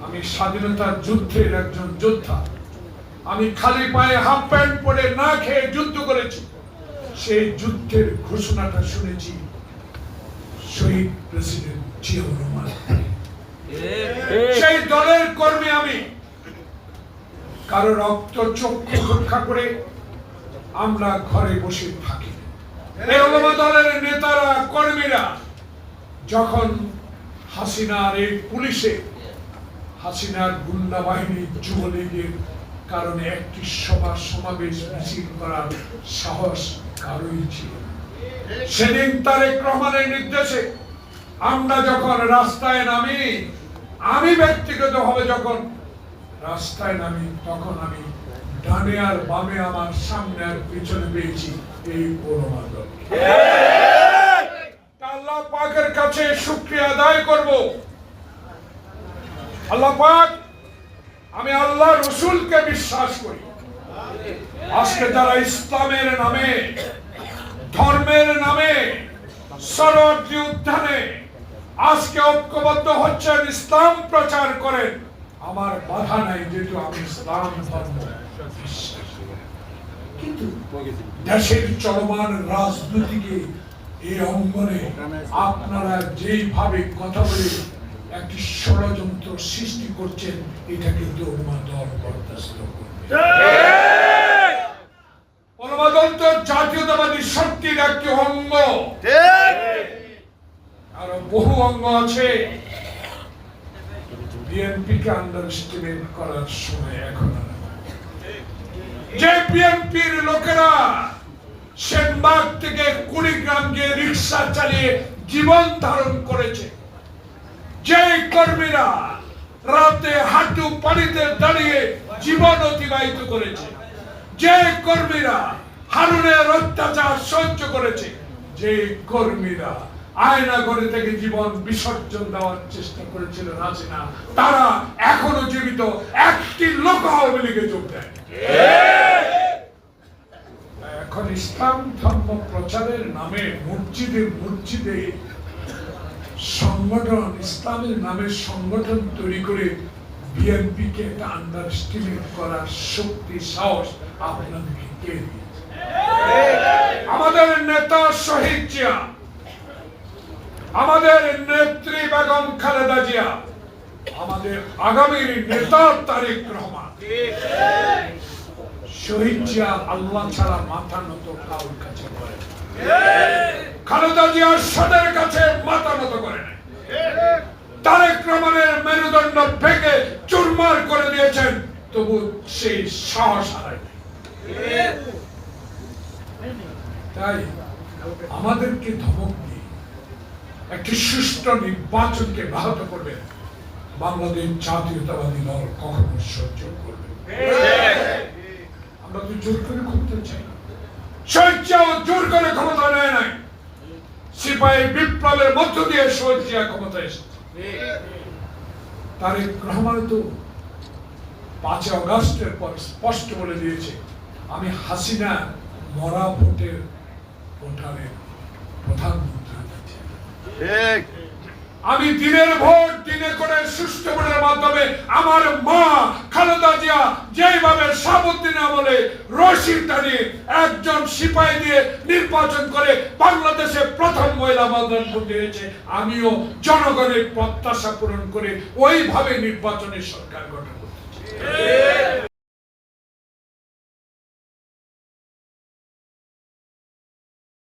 আমি স্বাধীনতার যুদ্ধের একজন যোদ্ধা। আমি খালি পায়ে হাফ প্যান্ট পরে না খেয়ে যুদ্ধ করেছি। সেই যুদ্ধের ঘোষণাটা শুনেছি শহীদ প্রেসিডেন্ট জিয়াউর রহমান। সেই দলের কর্মী আমি। কারো রক্ত চক্ষু রক্ষা করে আমরা ঘরে বসে থাকি। এই ওলামা দলের নেতারা কর্মীরা যখন হাসিনার এই পুলিশে, হাসিনার গুন্ডা বাহিনী, যুবলীগের কারণে একটি সভা সমাবেশ মিছিল করার সাহস কারোই ছিল না। সেদিন তারেক রহমানের নির্দেশে আমরা যখন রাস্তায় নামি, আমি ব্যক্তিগতভাবে যখন রাস্তায় নামি, তখন আমি ডানে আর বামে, আমার সামনে আর পিছনে পেয়েছি এই ওলামা দল। আল্লাহ পাকের কাছে শুকরিয়া আদায় করব। আল্লাহ পাক, আমি আল্লাহ রসুলকে বিশ্বাস করি। আজকে যারা ইসলামের নামে, ধর্মের নামে, সরোয়ার্দী উত্থানে আজকে ঐক্যবদ্ধ হচ্ছেন, ইসলাম প্রচার করেন, আমার বাধা নাই, যেহেতু আমি ইসলাম ধর্ম বিশ্বাস করি। কিন্তু দেশের চলমান রাজনীতিকে এই অঙ্গনে আপনারা যেইভাবে কথা বলে একটি ষড়যন্ত্র সৃষ্টি করছেন, এটা কিন্তু ওলামা দল বরদাস্ত করবে। ওলামা দল তো জাতীয়তাবাদী শক্তির একটি অঙ্গ, আরো বহু অঙ্গ আছে। বিএনপিকে আন্ডারস্টিমেট করার সময় এখন যে বিএনপির লোকেরা সেনবাগ থেকে কুড়িগ্রাম গিয়ে রিক্সা চালিয়ে জীবন ধারণ করেছে, যে কর্মীরা রাতে হাঁটু পানিতে দাঁড়িয়ে জীবন অতিবাহিত করেছে, যে কর্মীরা হারুনের অত্যাচার সহ্য করেছে, যে কর্মীরা আয়না ঘরে থেকে জীবন বিসর্জন দেওয়ার চেষ্টা করেছিল হাসিনা, তারা এখনো জীবিত। একটি লোক আওয়ামী লীগে যোগ দেয়। এখন ইসলাম ধর্ম প্রচারের নামে মসজিদে মসজিদে সংগঠন, ইসলামের নামে সংগঠন তৈরি করে বিএনপি কে একটা আন্ডারস্টিমেট করার শক্তি, সাহস আপনাদেরকে কে দিয়েছে? আমাদের নেতা শহীদ জিয়া, আমাদের নেত্রী বেগম খালেদা জিয়া, আমাদের আগামীর নেতা তারেক রহমান। শহীদ জিয়া আল্লাহ ছাড়া মাথা নত কারোর কাছে করে, খালেদা জিয়ার সদের কাছে মাথা নত করে না। তারেক রহমানের মেরুদণ্ড ভেঙে চুরমার করে দিয়েছেন, তবু সেই সাহস হারায়। তাই আমাদেরকে ধমক দিয়ে একটি সুষ্ঠু নির্বাচনকে ব্যাহত করবে বাংলাদেশ জাতীয়তাবাদী দল কখনো সহ্য করবে। আমরা তো জোর করে ক্ষমতা চাই না, স্বেচ্ছাও জোর করে ক্ষমতা নেয় নাই। সিপাহী বিপ্লবের মধ্য দিয়ে শহীদ জিয়া ক্ষমতা এসেছে। তারেক রহমান তো 5 আগস্টের পর স্পষ্ট বলে দিয়েছে, আমি হাসিনা মরা ভোটের ভোটারের প্রধানমন্ত্রী হতে চাই। আমি দিনের ভোট দিনে করে সুষ্ঠু ভোটের মাধ্যমে আমার মা খালেদা জিয়া যেভাবে সাবুদ্দিন আমলে রশি টানিয়ে একজন সিপাহী দিয়ে নির্বাচন করে বাংলাদেশে প্রথম মহিলা প্রধানমন্ত্রী হয়েছে, আমিও জনগণের প্রত্যাশা পূরণ করে ওইভাবে নির্বাচনের সরকার গঠন করতে চাই।